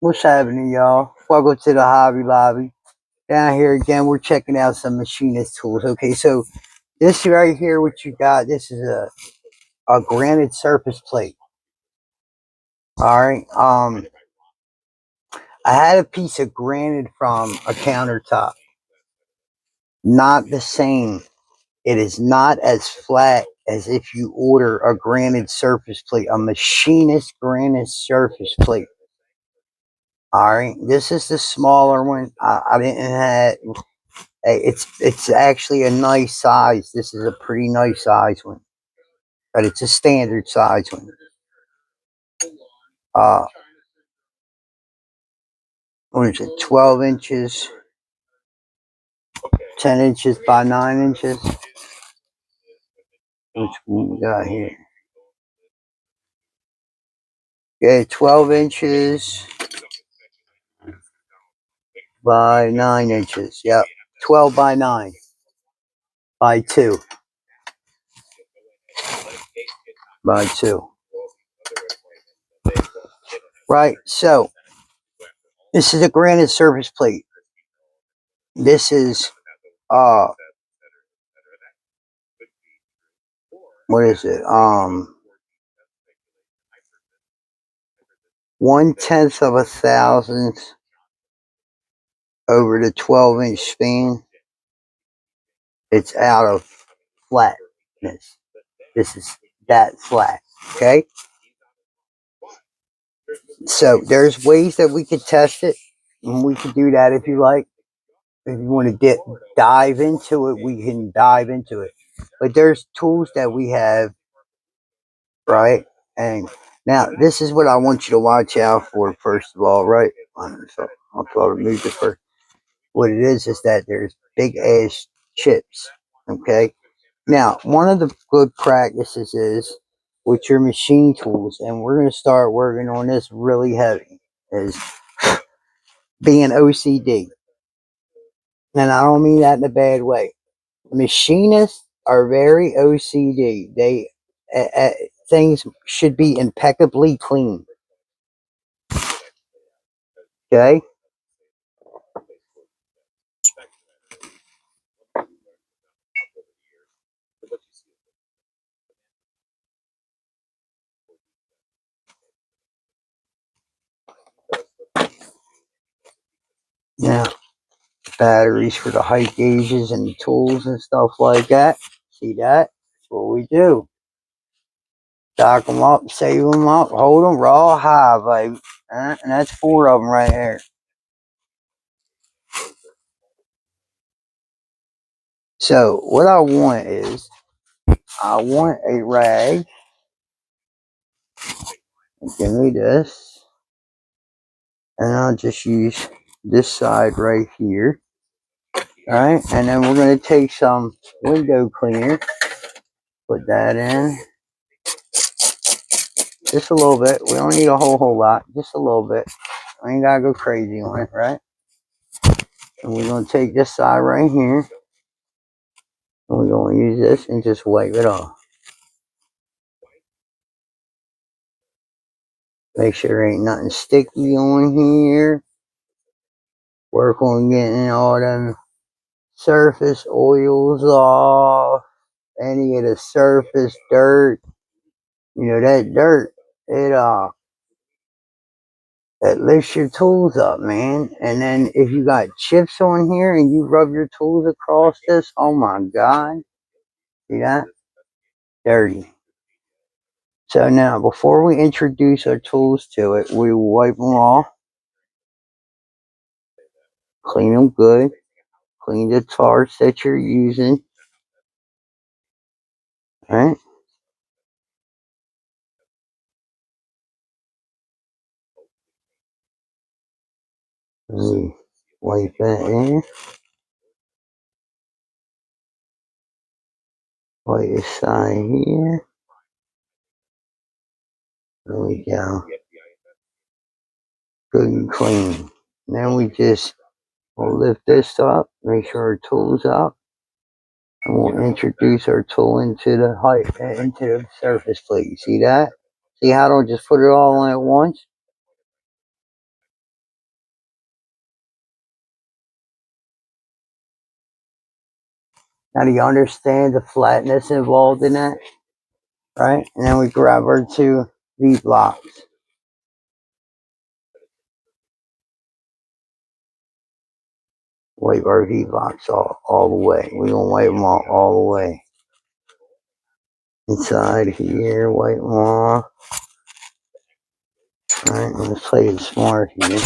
What's happening, y'all? Welcome to the Hobby Lobby. Down here again, we're checking out some machinist tools. Okay, so this right here, what you got, this is a granite surface plate. All right. I had a piece of granite from a countertop. Not the same. It is not as flat as if you order a granite surface plate, a machinist granite surface plate. All right, this is the smaller one. I didn't have. It's actually a nice size. This is a pretty nice size one, but it's a standard size one. Uh, what is it? 12 inches, 10 inches by 9 inches. Which one we got here? Yeah, 12 inches by 9 inches. Yep, 12 by 9 by 2 by 2. Right. So this is a granite surface plate. This is uh, what is it? 1/10 of a thousandth over the 12-inch span. It's out of flatness. This is that flat. Okay. So there's ways that we could test it, and we could do that if you like. If you want to dive into it, we can dive into it. But there's tools that we have, right? And now this is what I want you to watch out for. First of all, right? So I'll try to move it first. What it is that there's big ass chips. Okay. Now, one of the good practices is with your machine tools, and we're going to start working on this really heavy, is being OCD. And I don't mean that in a bad way. Machinists are very OCD. Things should be impeccably clean. Okay. Now, batteries for the height gauges and the tools and stuff like that. See that? That's what we do. Stock them up, save them up, hold them raw high, baby. And that's 4 of them right here. So what I want is, I want a rag. Give me this. And I'll just use this side right here. Alright, and then we're going to take some window cleaner. Put that in. Just a little bit. We don't need a whole lot. Just a little bit. I ain't got to go crazy on it, right? And we're going to take this side right here. And we're going to use this and just wipe it off. Make sure there ain't nothing sticky on here. Work on getting all them surface oils off. Any of the surface dirt. You know, that dirt, it lifts your tools up, man. And then if you got chips on here and you rub your tools across this, oh my God. See that? Dirty. So now, before we introduce our tools to it, we wipe them off. Clean them good. Clean the parts that you're using. Alright? Wipe that in. Wipe this side here. There we go. Good and clean. Then we'll lift this up, make sure our tool's up, and we'll introduce our tool into the surface plate. You see that? See how I don't just put it all on at once? Now do you understand the flatness involved in that? Right? And then we grab our two V-blocks. Wipe our V-blocks all the way. We're going to wipe them all the way. Inside here, wipe them off. Alright, let's play it smart here.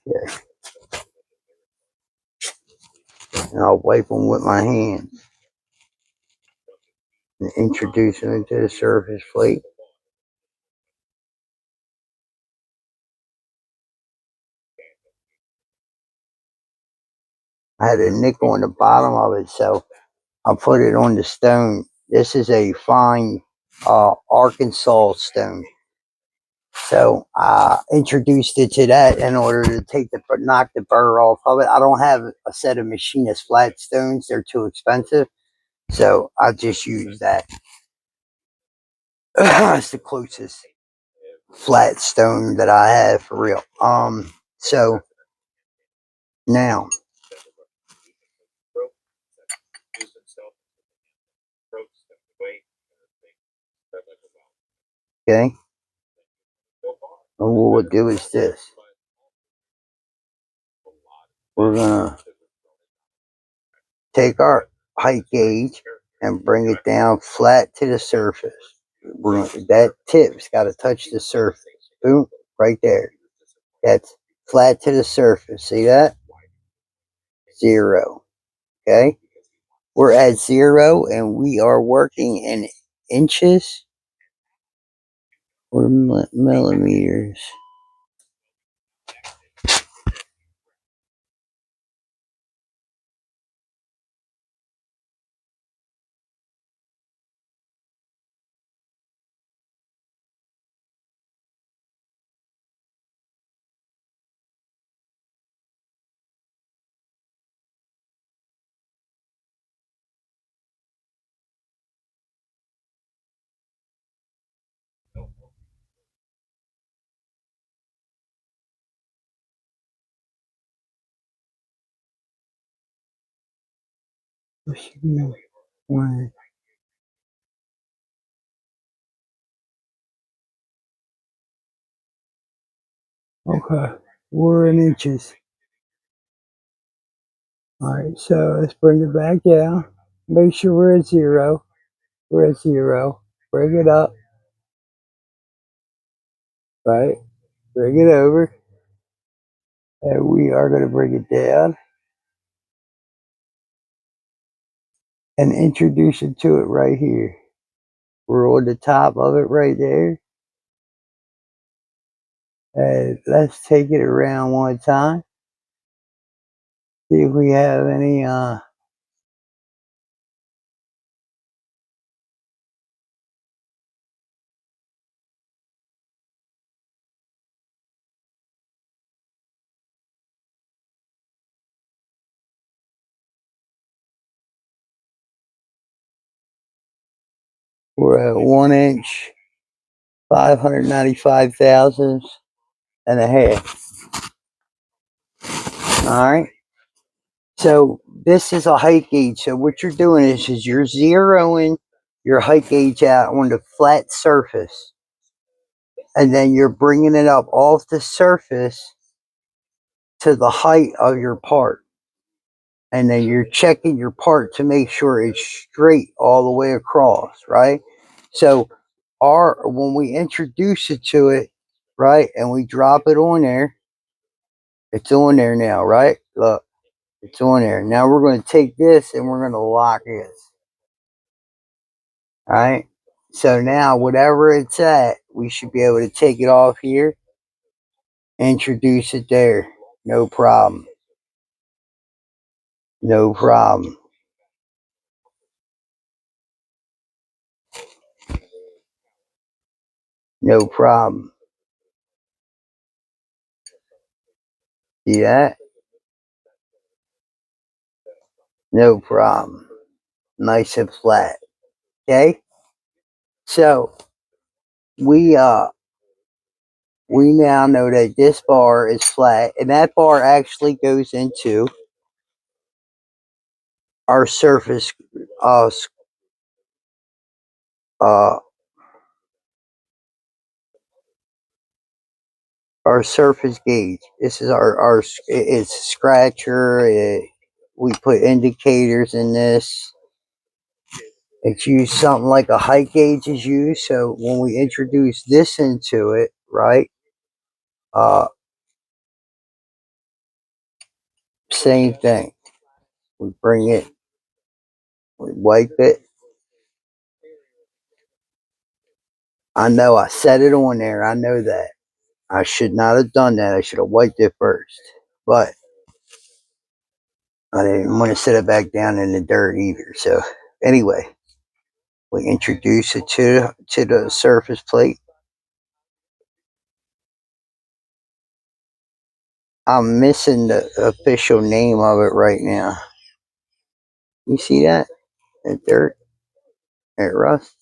Yeah. And I'll wipe them with my hands and introduce them into the surface plate. I had a nickel on the bottom of it, so I'll put it on the stone. This is a fine Arkansas stone. So I introduced it to that in order to knock the burr off of it. I don't have a set of machinist flat stones. They're too expensive. So I just use that. It's the closest flat stone that I have for real. So now, okay, and what we'll do is this. We're gonna take our height gauge and bring it down flat to the surface. That tip's got to touch the surface. Boom, right there. That's flat to the surface. See that? 0. Okay. We're at 0 and we are working in inches or millimeters. Okay. We're in inches. All right, so let's bring it back down. Make sure we're at 0. We're at 0. Bring it up. Right. Bring it over. And we are going to bring it down and introduce it to it right here. We're on the top of it right there. And let's take it around one time. See if we have any we're at 1 inch, 595 thousandths and a half. All right. So this is a height gauge. So what you're doing is you're zeroing your height gauge out on the flat surface, and then you're bringing it up off the surface to the height of your part, and then you're checking your part to make sure it's straight all the way across, right? So when we introduce it to it, right, and we drop it on there, it's on there now, right? Look, it's on there. Now we're going to take this and we're going to lock it. All right. So now whatever it's at, we should be able to take it off here, introduce it there. No problem. No problem. No problem. See that? No problem. Nice and flat. Okay? So we we now know that this bar is flat, and that bar actually goes into our surface uh uh our surface gauge. This is our it's scratcher. We put indicators in this. It's used something like a height gauge is used. So when we introduce this into it, right? Uh, Same thing. We bring it, we wipe it. I know I set it on there. I know that. I should not have done that. I should have wiped it first. But I didn't want to set it back down in the dirt either. So anyway, we introduce it to the surface plate. I'm missing the official name of it right now. You see that? The dirt, that rust.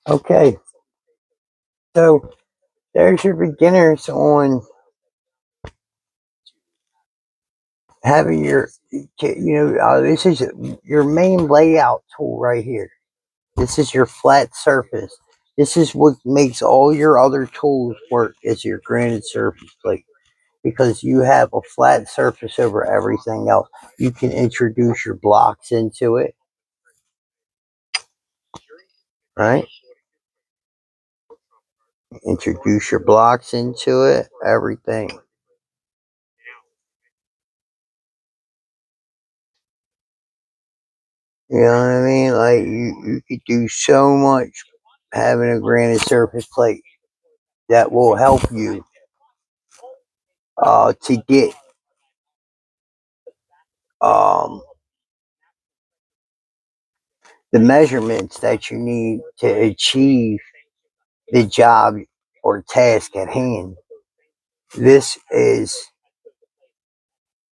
Okay, so there's your beginners on having this is your main layout tool right here. This is your flat surface. This is what makes all your other tools work is your granite surface plate because you have a flat surface over everything else. You can introduce your blocks into it, right? Introduce your blocks into it, everything. You know what I mean? Like you could do so much having a granite surface plate that will help you to get um, the measurements that you need to achieve the job or task at hand. This is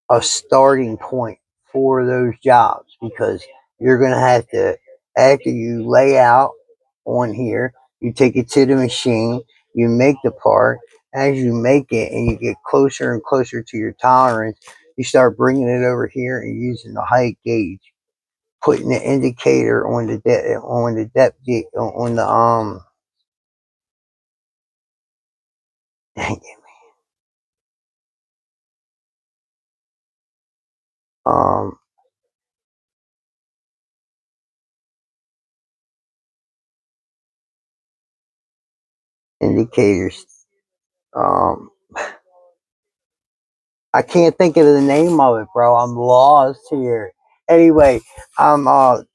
a starting point for those jobs because you're going to have to, after you lay out on here, you take it to the machine, you make the part. As you make it and you get closer and closer to your tolerance, you start bringing it over here and using the height gauge, putting the indicator on the depth on the dang it, um indicators. Um, I can't think of the name of it, bro. I'm lost here. Anyway, I'm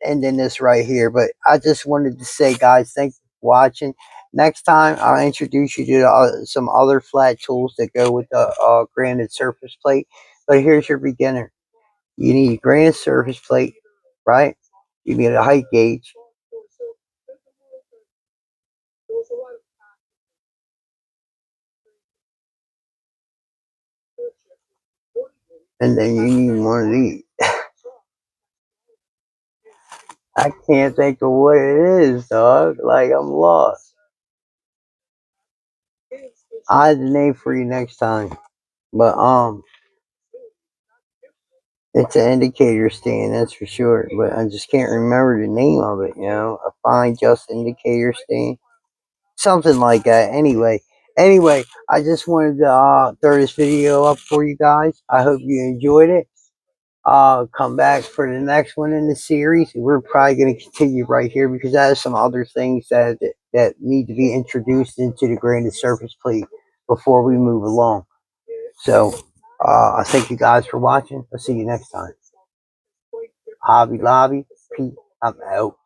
ending this right here, but I just wanted to say, guys, thanks for watching. Next time, I'll introduce you to some other flat tools that go with the granite surface plate. But here's your beginner. You need a granite surface plate, right? You need a height gauge, and then you need one of these. I can't think of what it is, dog. Like, I'm lost. I have the name for you next time. But it's an indicator stand, that's for sure. But I just can't remember the name of it, A fine just indicator stand. Something like that. Anyway, I just wanted to throw this video up for you guys. I hope you enjoyed it. Come back for the next one in the series. We're probably going to continue right here because I have some other things that need to be introduced into the granite surface plate before we move along. So I thank you guys for watching. I'll see you next time. Hobby Lobby, Pete, I'm out.